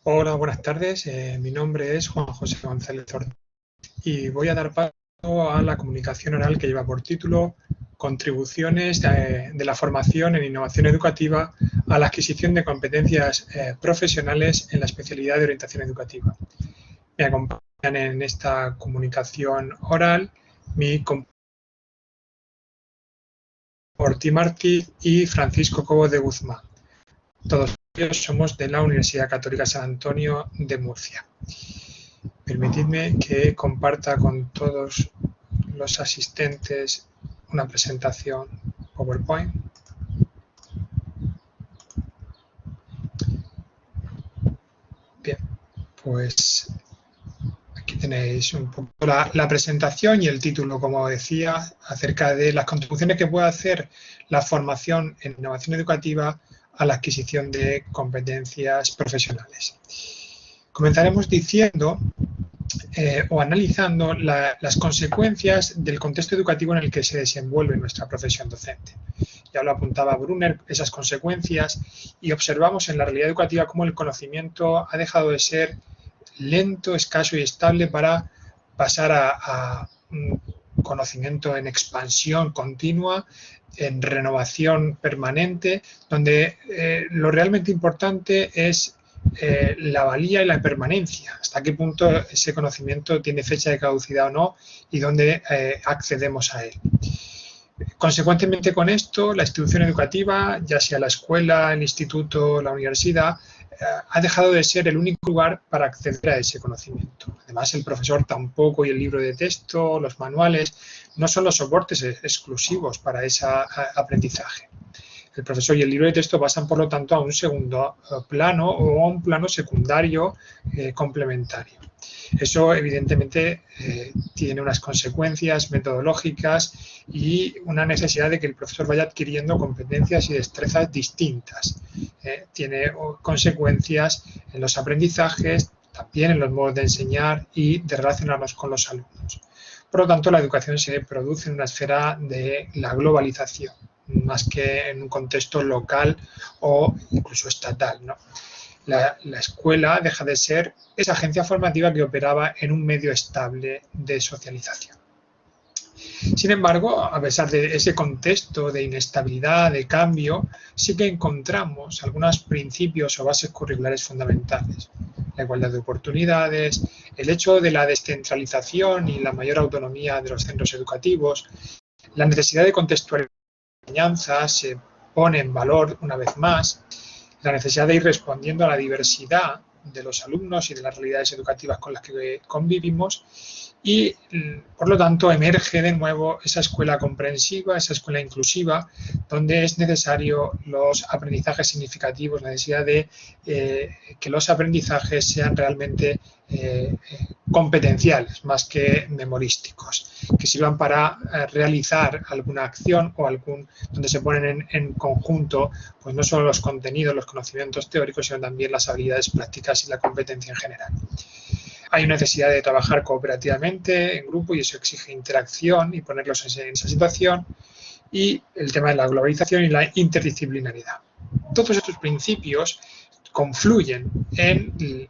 Hola, buenas tardes. Mi nombre es Juan José González Ortiz y voy a dar paso a la comunicación oral que lleva por título Contribuciones de la formación en innovación educativa a la adquisición de competencias profesionales en la especialidad de orientación educativa. Me acompañan en esta comunicación oral mi compañero Ortiz Martí y Francisco Cobo de Guzmán. Todos ellos somos de la Universidad Católica San Antonio de Murcia. Permitidme que comparta con todos los asistentes una presentación PowerPoint. Bien, pues aquí tenéis un poco la presentación y el título, como decía, acerca de las contribuciones que puede hacer la formación en innovación educativa a la adquisición de competencias profesionales. Comenzaremos diciendo o analizando las consecuencias del contexto educativo en el que se desenvuelve nuestra profesión docente. Ya lo apuntaba Brunner, esas consecuencias, y observamos en la realidad educativa cómo el conocimiento ha dejado de ser lento, escaso y estable para pasar a un conocimiento en expansión continua, en renovación permanente, donde lo realmente importante es la valía y la permanencia, hasta qué punto ese conocimiento tiene fecha de caducidad o no y dónde accedemos a él. Consecuentemente con esto, la institución educativa, ya sea la escuela, el instituto, la universidad, ha dejado de ser el único lugar para acceder a ese conocimiento. Además, el profesor tampoco y el libro de texto, los manuales, no son los soportes exclusivos para ese aprendizaje. El profesor y el libro de texto pasan, por lo tanto, a un segundo plano o a un plano secundario complementario. Eso, evidentemente, tiene unas consecuencias metodológicas y una necesidad de que el profesor vaya adquiriendo competencias y destrezas distintas. Tiene consecuencias en los aprendizajes, también en los modos de enseñar y de relacionarnos con los alumnos. Por lo tanto, la educación se produce en una esfera de la globalización, más que en un contexto local o incluso estatal, ¿no? La escuela deja de ser esa agencia formativa que operaba en un medio estable de socialización. Sin embargo, a pesar de ese contexto de inestabilidad, de cambio, sí que encontramos algunos principios o bases curriculares fundamentales. La igualdad de oportunidades, el hecho de la descentralización y la mayor autonomía de los centros educativos, la necesidad de contextualizar la enseñanza se pone en valor una vez más, la necesidad de ir respondiendo a la diversidad de los alumnos y de las realidades educativas con las que convivimos y, por lo tanto, emerge de nuevo esa escuela comprensiva, esa escuela inclusiva, donde es necesario los aprendizajes significativos, la necesidad de que los aprendizajes sean realmente competenciales más que memorísticos, que sirvan para realizar alguna acción o donde se ponen en conjunto pues no solo los contenidos, los conocimientos teóricos, sino también las habilidades prácticas y la competencia en general. Hay necesidad de trabajar cooperativamente en grupo y eso exige interacción y ponerlos en esa situación, y el tema de la globalización y la interdisciplinaridad. Todos estos principios confluyen en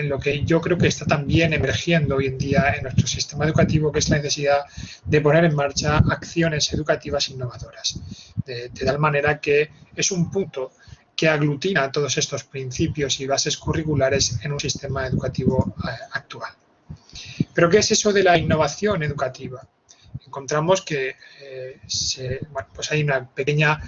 lo que yo creo que está también emergiendo hoy en día en nuestro sistema educativo, que es la necesidad de poner en marcha acciones educativas innovadoras, de tal manera que es un punto que aglutina todos estos principios y bases curriculares en un sistema educativo actual. ¿Pero qué es eso de la innovación educativa? Encontramos que pues hay una pequeña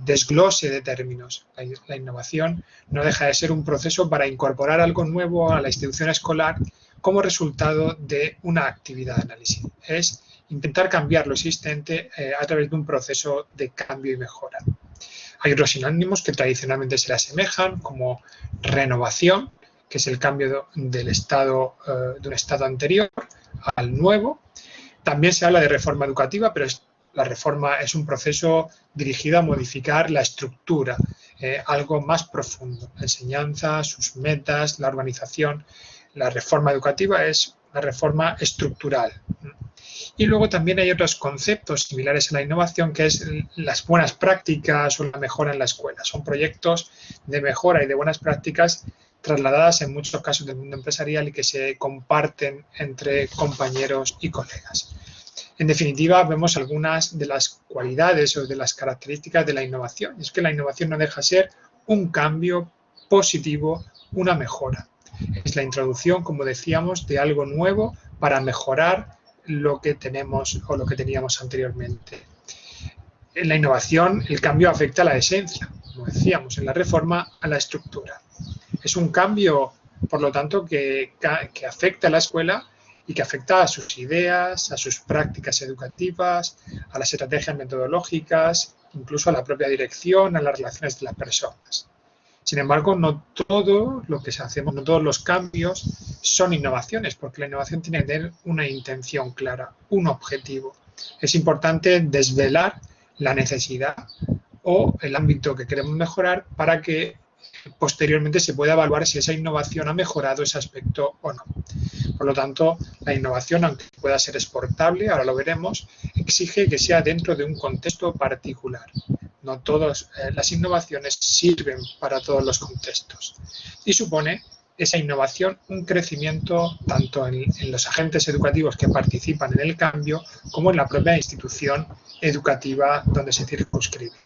desglose de términos. La innovación no deja de ser un proceso para incorporar algo nuevo a la institución escolar como resultado de una actividad de análisis. Es intentar cambiar lo existente a través de un proceso de cambio y mejora. Hay otros sinónimos que tradicionalmente se le asemejan, como renovación, que es el cambio del estado, de un estado anterior al nuevo. También se habla de reforma educativa, pero la reforma es un proceso dirigido a modificar la estructura, algo más profundo, la enseñanza, sus metas, la organización. La reforma educativa es una reforma estructural. Y luego también hay otros conceptos similares a la innovación, que es las buenas prácticas o la mejora en la escuela. Son proyectos de mejora y de buenas prácticas trasladadas en muchos casos del mundo empresarial y que se comparten entre compañeros y colegas. En definitiva, vemos algunas de las cualidades o de las características de la innovación. Es que la innovación no deja de ser un cambio positivo, una mejora. Es la introducción, como decíamos, de algo nuevo para mejorar lo que tenemos o lo que teníamos anteriormente. En la innovación, el cambio afecta a la esencia, como decíamos, en la reforma a la estructura. Es un cambio, por lo tanto, que afecta a la escuela y que afecta a sus ideas, a sus prácticas educativas, a las estrategias metodológicas, incluso a la propia dirección, a las relaciones de las personas. Sin embargo, no todo lo que hacemos, no todos los cambios son innovaciones, porque la innovación tiene que tener una intención clara, un objetivo. Es importante desvelar la necesidad o el ámbito que queremos mejorar para que posteriormente se pueda evaluar si esa innovación ha mejorado ese aspecto o no. Por lo tanto, la innovación, aunque pueda ser exportable, ahora lo veremos, exige que sea dentro de un contexto particular. No todas las innovaciones sirven para todos los contextos. Y supone esa innovación un crecimiento tanto en los agentes educativos que participan en el cambio como en la propia institución educativa donde se circunscribe.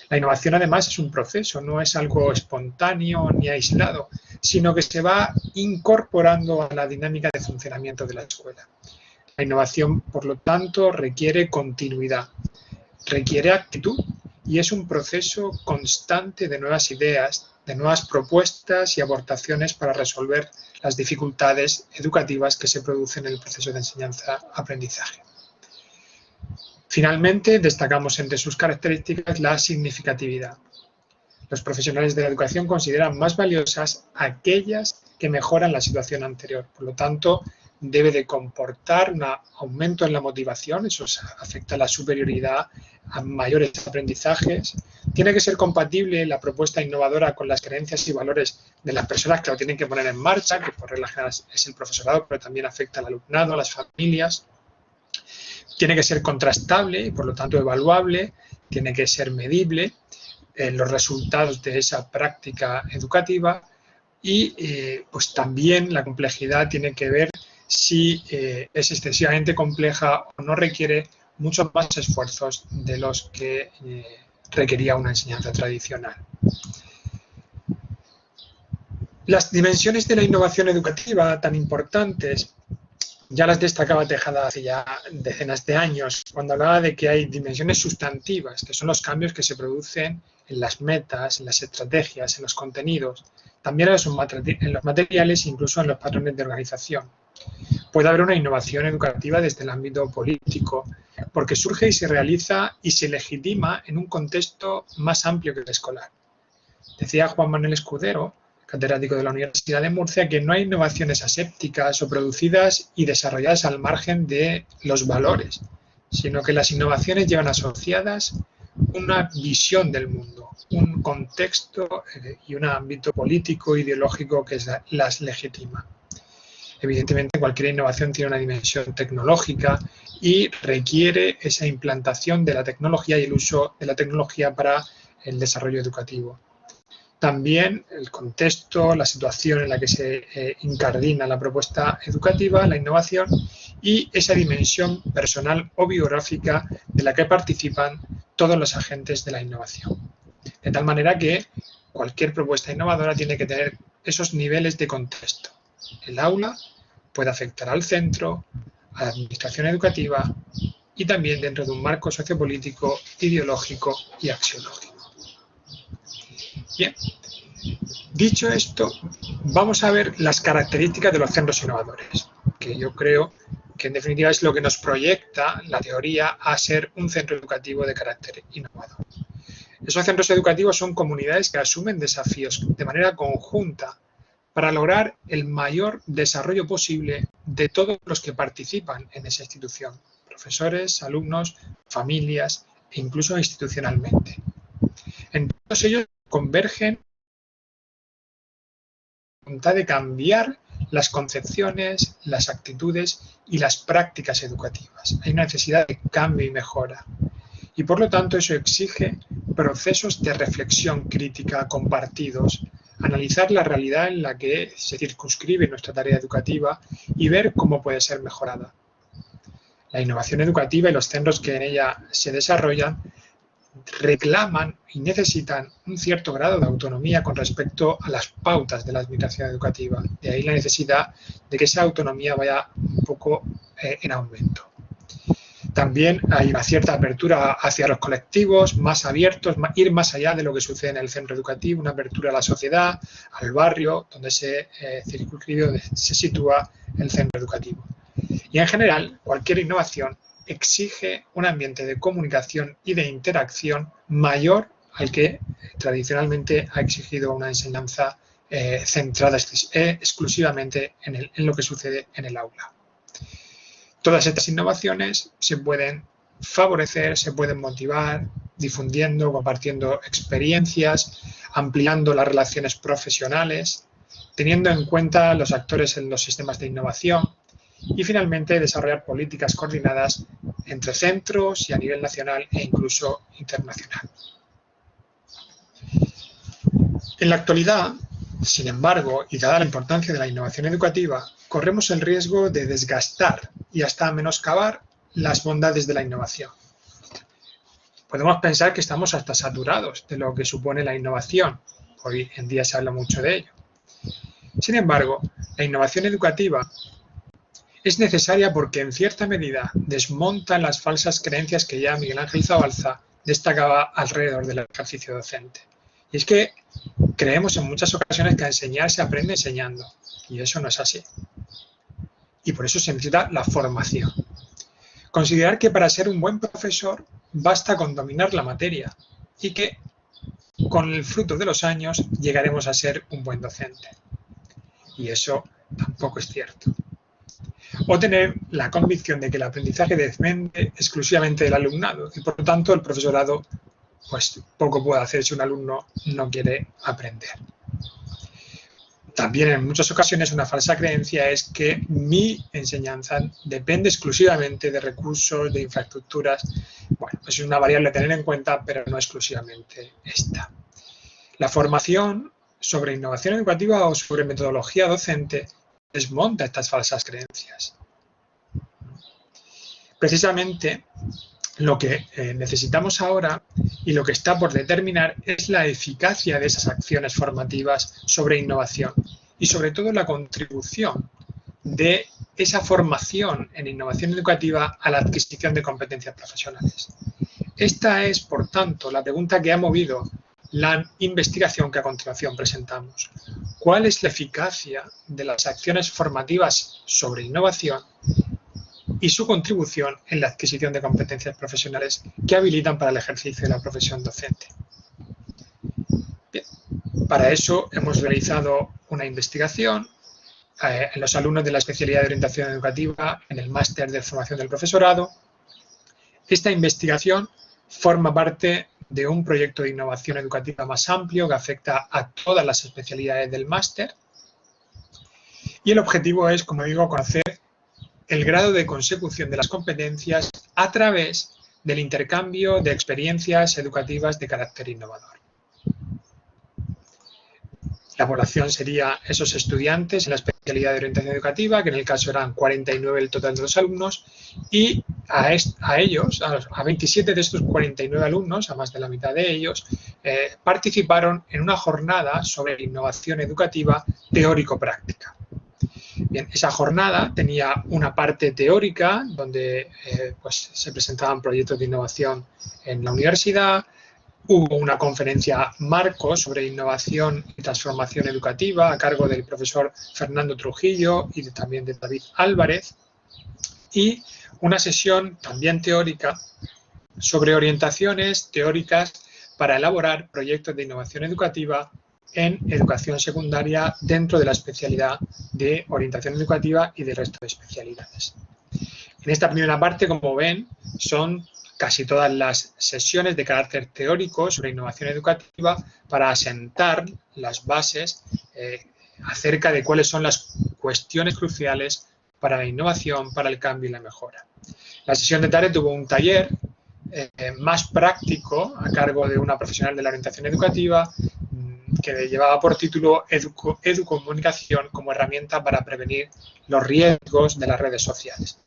La innovación, además, es un proceso, no es algo espontáneo ni aislado, sino que se va incorporando a la dinámica de funcionamiento de la escuela. La innovación, por lo tanto, requiere continuidad, requiere actitud y es un proceso constante de nuevas ideas, de nuevas propuestas y aportaciones para resolver las dificultades educativas que se producen en el proceso de enseñanza-aprendizaje. Finalmente, destacamos entre sus características la significatividad. Los profesionales de la educación consideran más valiosas aquellas que mejoran la situación anterior. Por lo tanto, debe de comportar un aumento en la motivación, eso afecta a la superioridad, a mayores aprendizajes. Tiene que ser compatible la propuesta innovadora con las creencias y valores de las personas que lo tienen que poner en marcha, que por regla general es el profesorado, pero también afecta al alumnado, a las familias. Tiene que ser contrastable y, por lo tanto, evaluable, tiene que ser medible los resultados de esa práctica educativa y pues también la complejidad tiene que ver si es excesivamente compleja o no requiere muchos más esfuerzos de los que requería una enseñanza tradicional. Las dimensiones de la innovación educativa tan importantes ya las destacaba Tejada hace ya decenas de años, cuando hablaba de que hay dimensiones sustantivas, que son los cambios que se producen en las metas, en las estrategias, en los contenidos, también en los materiales e incluso en los patrones de organización. Puede haber una innovación educativa desde el ámbito político, porque surge y se realiza y se legitima en un contexto más amplio que el escolar. Decía Juan Manuel Escudero, catedrático de la Universidad de Murcia, que no hay innovaciones asépticas o producidas y desarrolladas al margen de los valores, sino que las innovaciones llevan asociadas una visión del mundo, un contexto y un ámbito político, ideológico que las legitima. Evidentemente, cualquier innovación tiene una dimensión tecnológica y requiere esa implantación de la tecnología y el uso de la tecnología para el desarrollo educativo. También el contexto, la situación en la que se incardina la propuesta educativa, la innovación y esa dimensión personal o biográfica de la que participan todos los agentes de la innovación. De tal manera que cualquier propuesta innovadora tiene que tener esos niveles de contexto. El aula puede afectar al centro, a la administración educativa y también dentro de un marco sociopolítico, ideológico y axiológico. Bien, dicho esto, vamos a ver las características de los centros innovadores, que yo creo que en definitiva es lo que nos proyecta la teoría a ser un centro educativo de carácter innovador. Esos centros educativos son comunidades que asumen desafíos de manera conjunta para lograr el mayor desarrollo posible de todos los que participan en esa institución, profesores, alumnos, familias e incluso institucionalmente. En todos ellos convergen la voluntad de cambiar las concepciones, las actitudes y las prácticas educativas. Hay una necesidad de cambio y mejora. Y por lo tanto eso exige procesos de reflexión crítica compartidos analizar la realidad en la que se circunscribe nuestra tarea educativa y ver cómo puede ser mejorada. La innovación educativa y los centros que en ella se desarrollan reclaman y necesitan un cierto grado de autonomía con respecto a las pautas de la administración educativa. De ahí la necesidad de que esa autonomía vaya un poco en aumento. También hay una cierta apertura hacia los colectivos, más abiertos, ir más allá de lo que sucede en el centro educativo, una apertura a la sociedad, al barrio, donde se circunscribe, donde se sitúa el centro educativo. Y en general, cualquier innovación exige un ambiente de comunicación y de interacción mayor al que tradicionalmente ha exigido una enseñanza centrada exclusivamente en lo que sucede en el aula. Todas estas innovaciones se pueden favorecer, se pueden motivar, difundiendo, compartiendo experiencias, ampliando las relaciones profesionales, teniendo en cuenta los actores en los sistemas de innovación y, finalmente, desarrollar políticas coordinadas entre centros y a nivel nacional e incluso internacional. En la actualidad, sin embargo, y dada la importancia de la innovación educativa, corremos el riesgo de desgastar y hasta menoscabar las bondades de la innovación. Podemos pensar que estamos hasta saturados de lo que supone la innovación. Hoy en día se habla mucho de ello. Sin embargo, la innovación educativa es necesaria porque en cierta medida desmonta las falsas creencias que ya Miguel Ángel Zabalza destacaba alrededor del ejercicio docente. Y es que creemos en muchas ocasiones que a enseñar se aprende enseñando, y eso no es así. Y por eso se necesita la formación. Considerar que para ser un buen profesor basta con dominar la materia y que con el fruto de los años llegaremos a ser un buen docente. Y eso tampoco es cierto. O tener la convicción de que el aprendizaje depende exclusivamente del alumnado y, por lo tanto, el profesorado pues poco puede hacer si un alumno no quiere aprender. También en muchas ocasiones una falsa creencia es que mi enseñanza depende exclusivamente de recursos, de infraestructuras. Bueno, es una variable a tener en cuenta, pero no exclusivamente esta. La formación sobre innovación educativa o sobre metodología docente desmonta estas falsas creencias. Precisamente lo que necesitamos ahora y lo que está por determinar es la eficacia de esas acciones formativas sobre innovación y sobre todo la contribución de esa formación en innovación educativa a la adquisición de competencias profesionales. Esta es, por tanto, la pregunta que ha movido la investigación que a continuación presentamos. ¿Cuál es la eficacia de las acciones formativas sobre innovación y su contribución en la adquisición de competencias profesionales que habilitan para el ejercicio de la profesión docente? Bien, para eso hemos realizado una investigación en los alumnos de la especialidad de orientación educativa en el máster de formación del profesorado. Esta investigación forma parte de un proyecto de innovación educativa más amplio que afecta a todas las especialidades del máster. Y el objetivo es, como digo, conocer el grado de consecución de las competencias a través del intercambio de experiencias educativas de carácter innovador. La población sería esos estudiantes en la especialidad de orientación educativa, que en el caso eran 49 el total de los alumnos, y a ellos, a 27 de estos 49 alumnos, a más de la mitad de ellos, participaron en una jornada sobre innovación educativa teórico-práctica. Bien, esa jornada tenía una parte teórica donde pues, se presentaban proyectos de innovación en la universidad. Hubo una conferencia marco sobre innovación y transformación educativa a cargo del profesor Fernando Trujillo y también de David Álvarez. Y una sesión también teórica sobre orientaciones teóricas para elaborar proyectos de innovación educativa en educación secundaria dentro de la especialidad de orientación educativa y del resto de especialidades. En esta primera parte, como ven, son casi todas las sesiones de carácter teórico sobre innovación educativa para asentar las bases acerca de cuáles son las cuestiones cruciales para la innovación, para el cambio y la mejora. La sesión de tarde tuvo un taller más práctico a cargo de una profesional de la orientación educativa, que llevaba por título Educomunicación como herramienta para prevenir los riesgos de las redes sociales.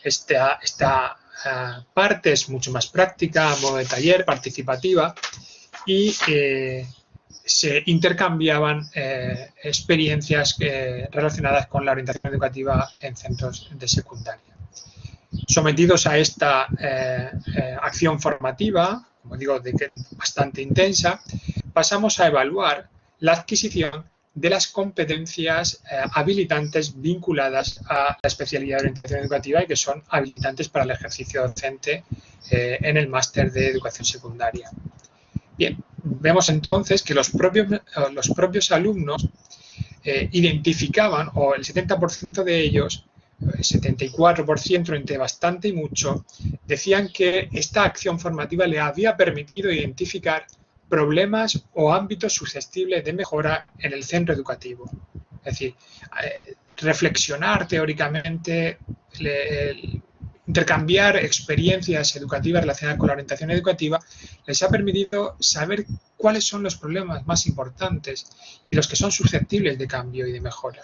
Esta parte es mucho más práctica, a modo de taller, participativa, y se intercambiaban experiencias relacionadas con la orientación educativa en centros de secundaria. Sometidos a esta acción formativa, como digo, bastante intensa, pasamos a evaluar la adquisición de las competencias habilitantes vinculadas a la especialidad de orientación educativa y que son habilitantes para el ejercicio docente en el máster de educación secundaria. Bien, vemos entonces que los propios alumnos identificaban, o el 70% de ellos, el 74% entre bastante y mucho, decían que esta acción formativa le había permitido identificar problemas o ámbitos susceptibles de mejora en el centro educativo. Es decir, reflexionar teóricamente, intercambiar experiencias educativas relacionadas con la orientación educativa les ha permitido saber cuáles son los problemas más importantes y los que son susceptibles de cambio y de mejora.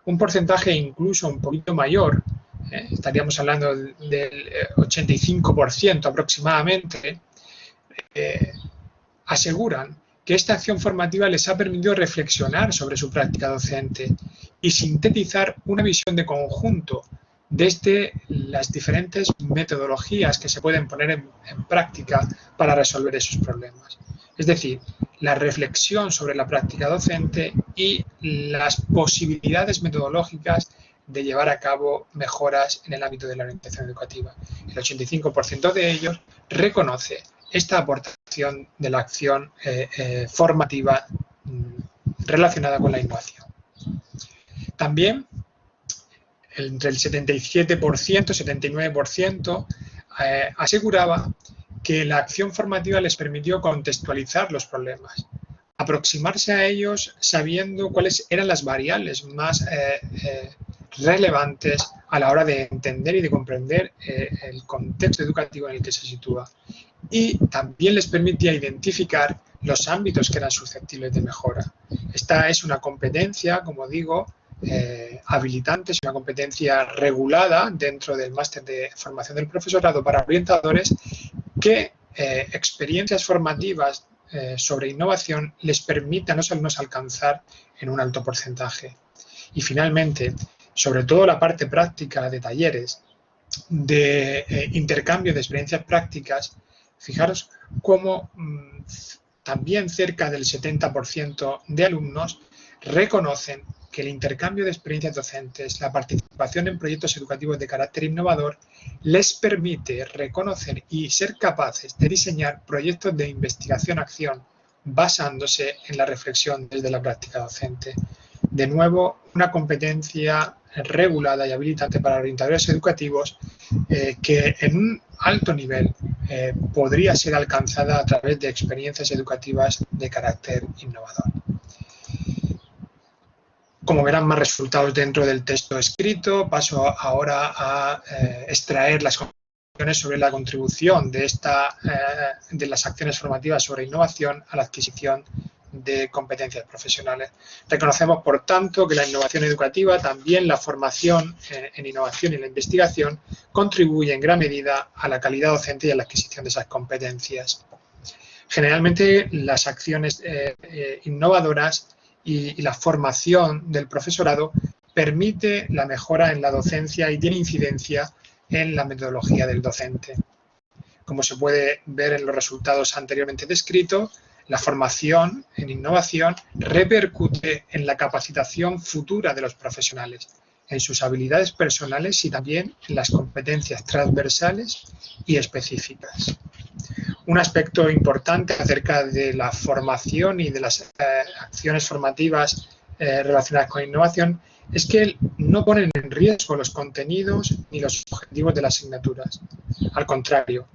Un porcentaje incluso un poquito mayor, estaríamos hablando del 85% aproximadamente, aseguran que esta acción formativa les ha permitido reflexionar sobre su práctica docente y sintetizar una visión de conjunto desde las diferentes metodologías que se pueden poner en práctica para resolver esos problemas. Es decir, la reflexión sobre la práctica docente y las posibilidades metodológicas de llevar a cabo mejoras en el ámbito de la orientación educativa. El 85% de ellos reconoce esta aportación de la acción formativa relacionada con la innovación. También, entre el 77% y 79% aseguraba que la acción formativa les permitió contextualizar los problemas, aproximarse a ellos sabiendo cuáles eran las variables más relevantes a la hora de entender y de comprender el contexto educativo en el que se sitúa. Y también les permitía identificar los ámbitos que eran susceptibles de mejora. Esta es una competencia, como digo, habilitante, es una competencia regulada dentro del máster de formación del profesorado para orientadores que experiencias formativas sobre innovación les permiten a los alumnos alcanzar en un alto porcentaje. Y finalmente, sobre todo la parte práctica de talleres, de intercambio de experiencias prácticas, fijaros cómo también cerca del 70% de alumnos reconocen que el intercambio de experiencias docentes, la participación en proyectos educativos de carácter innovador, les permite reconocer y ser capaces de diseñar proyectos de investigación-acción basándose en la reflexión desde la práctica docente. De nuevo, una competencia regulada y habilitante para orientadores educativos que en un alto nivel podría ser alcanzada a través de experiencias educativas de carácter innovador. Como verán más resultados dentro del texto escrito, paso ahora a extraer las conclusiones sobre la contribución de las acciones formativas sobre innovación a la adquisición de competencias profesionales. Reconocemos, por tanto, que la innovación educativa, también la formación en innovación y la investigación, contribuye en gran medida a la calidad docente y a la adquisición de esas competencias. Generalmente, las acciones innovadoras y la formación del profesorado permite la mejora en la docencia y tiene incidencia en la metodología del docente. Como se puede ver en los resultados anteriormente descritos, la formación en innovación repercute en la capacitación futura de los profesionales, en sus habilidades personales y también en las competencias transversales y específicas. Un aspecto importante acerca de la formación y de las acciones formativas relacionadas con innovación es que no ponen en riesgo los contenidos ni los objetivos de las asignaturas. Al contrario,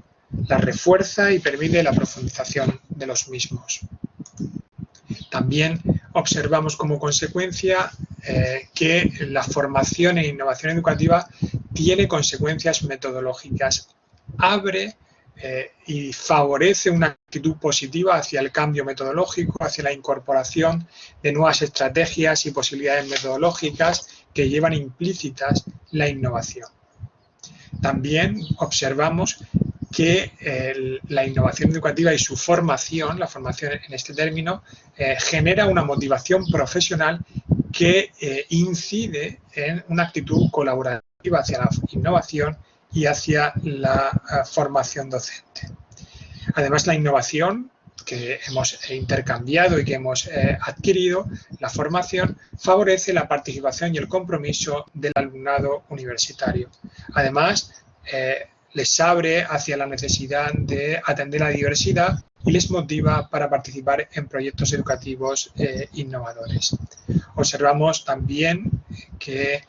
la refuerza y permite la profundización de los mismos. También observamos como consecuencia que la formación en innovación educativa tiene consecuencias metodológicas. Abre y favorece una actitud positiva hacia el cambio metodológico, hacia la incorporación de nuevas estrategias y posibilidades metodológicas que llevan implícitas la innovación. También observamos que la innovación educativa y su formación, la formación en este término, genera una motivación profesional que incide en una actitud colaborativa hacia la innovación y hacia la formación docente. Además, la innovación que hemos intercambiado y que hemos adquirido, la formación, favorece la participación y el compromiso del alumnado universitario. Además, les abre hacia la necesidad de atender la diversidad y les motiva para participar en proyectos educativos innovadores. Observamos también que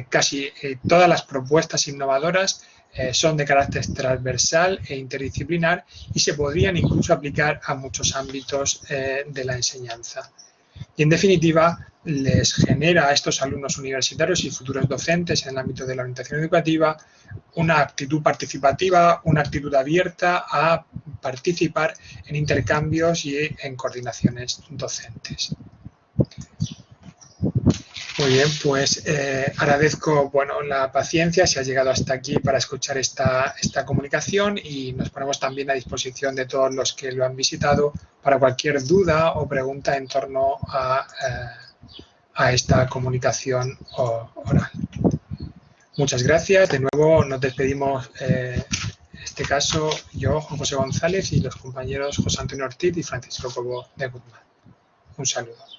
casi todas las propuestas innovadoras son de carácter transversal e interdisciplinar y se podrían incluso aplicar a muchos ámbitos de la enseñanza. Y en definitiva, les genera a estos alumnos universitarios y futuros docentes en el ámbito de la orientación educativa una actitud participativa, una actitud abierta a participar en intercambios y en coordinaciones docentes. Muy bien, pues agradezco la paciencia si has llegado hasta aquí para escuchar esta comunicación y nos ponemos también a disposición de todos los que lo han visitado para cualquier duda o pregunta en torno a esta comunicación oral. Muchas gracias. De nuevo nos despedimos, en este caso yo, Juan José González, y los compañeros José Antonio Ortiz y Francisco Cobo de Guzmán. Un saludo.